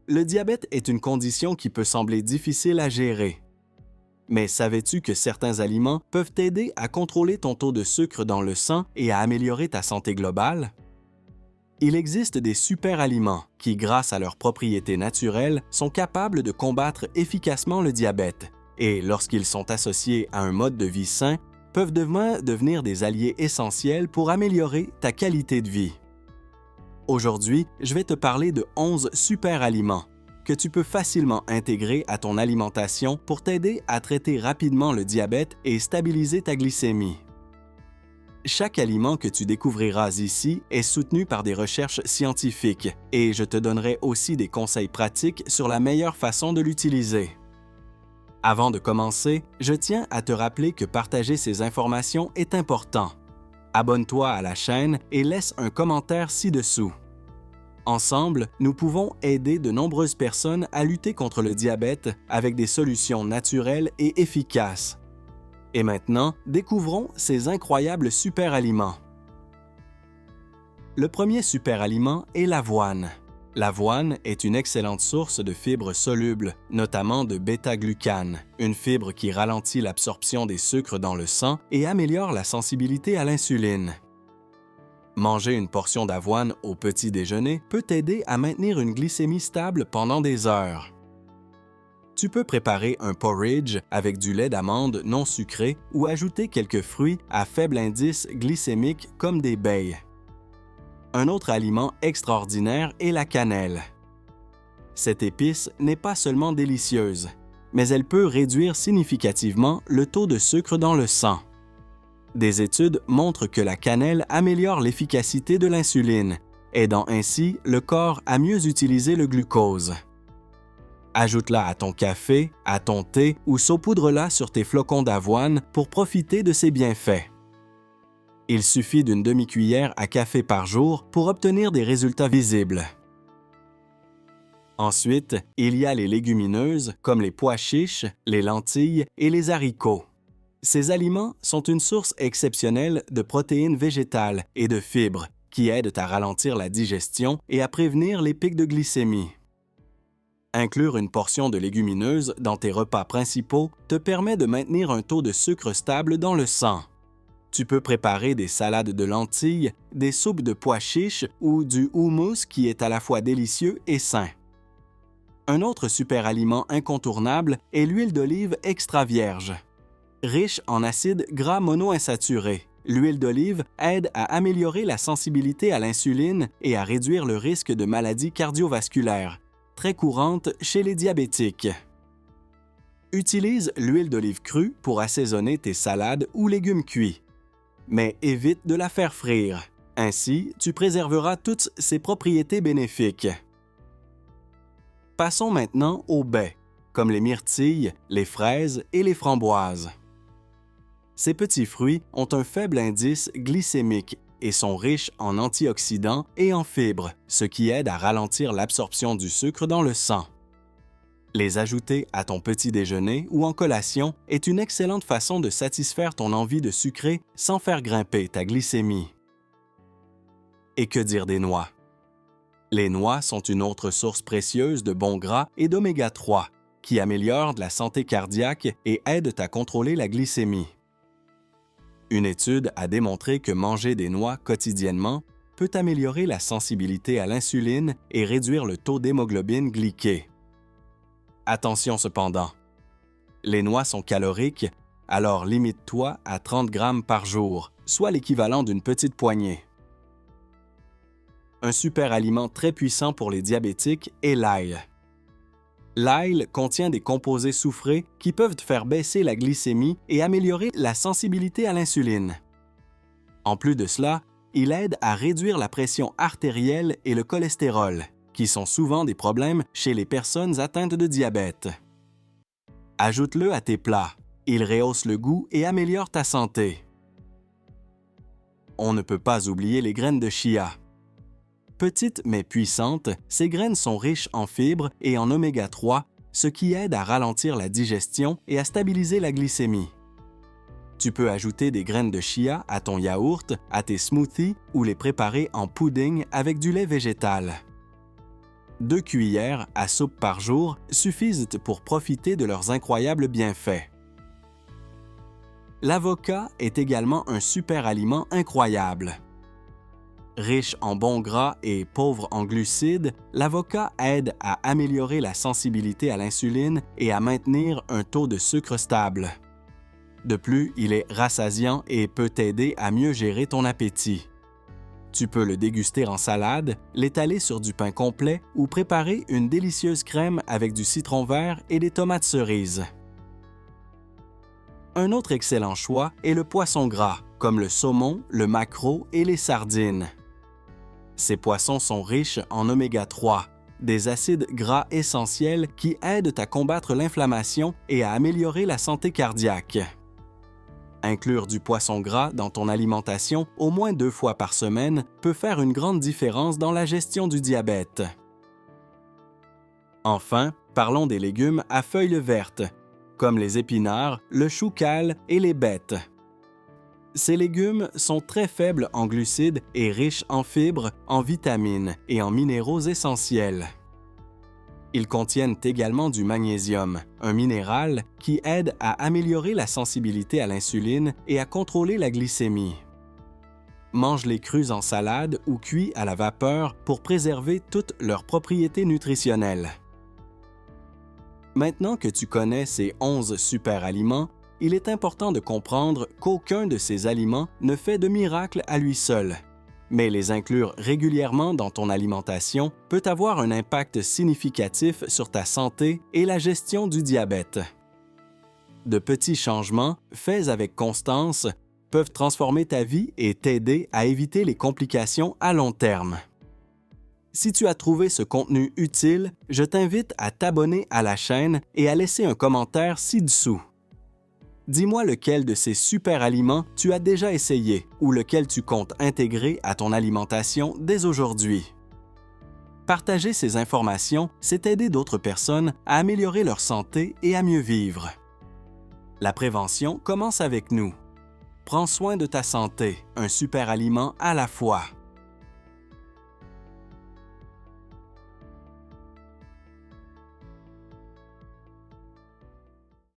Le diabète est une condition qui peut sembler difficile à gérer. Mais savais-tu que certains aliments peuvent t'aider à contrôler ton taux de sucre dans le sang et à améliorer ta santé globale? Il existe des super-aliments qui, grâce à leurs propriétés naturelles, sont capables de combattre efficacement le diabète et, lorsqu'ils sont associés à un mode de vie sain, peuvent devenir des alliés essentiels pour améliorer ta qualité de vie. Aujourd'hui, je vais te parler de 11 super-aliments que tu peux facilement intégrer à ton alimentation pour t'aider à traiter rapidement le diabète et stabiliser ta glycémie. Chaque aliment que tu découvriras ici est soutenu par des recherches scientifiques et je te donnerai aussi des conseils pratiques sur la meilleure façon de l'utiliser. Avant de commencer, je tiens à te rappeler que partager ces informations est important. Abonne-toi à la chaîne et laisse un commentaire ci-dessous. Ensemble, nous pouvons aider de nombreuses personnes à lutter contre le diabète avec des solutions naturelles et efficaces. Et maintenant, découvrons ces incroyables super-aliments. Le premier super-aliment est l'avoine. L'avoine est une excellente source de fibres solubles, notamment de bêta-glucane, une fibre qui ralentit l'absorption des sucres dans le sang et améliore la sensibilité à l'insuline. Manger une portion d'avoine au petit déjeuner peut t'aider à maintenir une glycémie stable pendant des heures. Tu peux préparer un porridge avec du lait d'amande non sucré ou ajouter quelques fruits à faible indice glycémique comme des baies. Un autre aliment extraordinaire est la cannelle. Cette épice n'est pas seulement délicieuse, mais elle peut réduire significativement le taux de sucre dans le sang. Des études montrent que la cannelle améliore l'efficacité de l'insuline, aidant ainsi le corps à mieux utiliser le glucose. Ajoute-la à ton café, à ton thé ou saupoudre-la sur tes flocons d'avoine pour profiter de ses bienfaits. Il suffit d'une demi-cuillère à café par jour pour obtenir des résultats visibles. Ensuite, il y a les légumineuses comme les pois chiches, les lentilles et les haricots. Ces aliments sont une source exceptionnelle de protéines végétales et de fibres qui aident à ralentir la digestion et à prévenir les pics de glycémie. Inclure une portion de légumineuses dans tes repas principaux te permet de maintenir un taux de sucre stable dans le sang. Tu peux préparer des salades de lentilles, des soupes de pois chiches ou du houmous qui est à la fois délicieux et sain. Un autre super aliment incontournable est l'huile d'olive extra vierge. Riche en acides gras monoinsaturés, l'huile d'olive aide à améliorer la sensibilité à l'insuline et à réduire le risque de maladies cardiovasculaires, très courantes chez les diabétiques. Utilise l'huile d'olive crue pour assaisonner tes salades ou légumes cuits, mais évite de la faire frire. Ainsi, tu préserveras toutes ses propriétés bénéfiques. Passons maintenant aux baies, comme les myrtilles, les fraises et les framboises. Ces petits fruits ont un faible indice glycémique et sont riches en antioxydants et en fibres, ce qui aide à ralentir l'absorption du sucre dans le sang. Les ajouter à ton petit déjeuner ou en collation est une excellente façon de satisfaire ton envie de sucrer sans faire grimper ta glycémie. Et que dire des noix? Les noix sont une autre source précieuse de bons gras et d'oméga 3 qui améliorent la santé cardiaque et aident à contrôler la glycémie. Une étude a démontré que manger des noix quotidiennement peut améliorer la sensibilité à l'insuline et réduire le taux d'hémoglobine glyquée. Attention cependant, les noix sont caloriques, alors limite-toi à 30 grammes par jour, soit l'équivalent d'une petite poignée. Un super aliment très puissant pour les diabétiques est l'ail. L'ail contient des composés soufrés qui peuvent faire baisser la glycémie et améliorer la sensibilité à l'insuline. En plus de cela, il aide à réduire la pression artérielle et le cholestérol, qui sont souvent des problèmes chez les personnes atteintes de diabète. Ajoute-le à tes plats. Il rehausse le goût et améliore ta santé. On ne peut pas oublier les graines de chia. Petites mais puissantes, ces graines sont riches en fibres et en oméga 3, ce qui aide à ralentir la digestion et à stabiliser la glycémie. Tu peux ajouter des graines de chia à ton yaourt, à tes smoothies ou les préparer en pudding avec du lait végétal. 2 cuillères à soupe par jour suffisent pour profiter de leurs incroyables bienfaits. L'avocat est également un super aliment incroyable. Riche en bons gras et pauvre en glucides, l'avocat aide à améliorer la sensibilité à l'insuline et à maintenir un taux de sucre stable. De plus, il est rassasiant et peut t'aider à mieux gérer ton appétit. Tu peux le déguster en salade, l'étaler sur du pain complet ou préparer une délicieuse crème avec du citron vert et des tomates cerises. Un autre excellent choix est le poisson gras, comme le saumon, le maquereau et les sardines. Ces poissons sont riches en oméga 3, des acides gras essentiels qui aident à combattre l'inflammation et à améliorer la santé cardiaque. Inclure du poisson gras dans ton alimentation au moins 2 fois par semaine peut faire une grande différence dans la gestion du diabète. Enfin, parlons des légumes à feuilles vertes, comme les épinards, le chou cal et les bettes. Ces légumes sont très faibles en glucides et riches en fibres, en vitamines et en minéraux essentiels. Ils contiennent également du magnésium, un minéral qui aide à améliorer la sensibilité à l'insuline et à contrôler la glycémie. Mange-les crus en salade ou cuits à la vapeur pour préserver toutes leurs propriétés nutritionnelles. Maintenant que tu connais ces 11 super aliments, il est important de comprendre qu'aucun de ces aliments ne fait de miracle à lui seul. Mais les inclure régulièrement dans ton alimentation peut avoir un impact significatif sur ta santé et la gestion du diabète. De petits changements, faits avec constance, peuvent transformer ta vie et t'aider à éviter les complications à long terme. Si tu as trouvé ce contenu utile, je t'invite à t'abonner à la chaîne et à laisser un commentaire ci-dessous. Dis-moi lequel de ces super aliments tu as déjà essayé ou lequel tu comptes intégrer à ton alimentation dès aujourd'hui. Partager ces informations, c'est aider d'autres personnes à améliorer leur santé et à mieux vivre. La prévention commence avec nous. Prends soin de ta santé, un super aliment à la fois.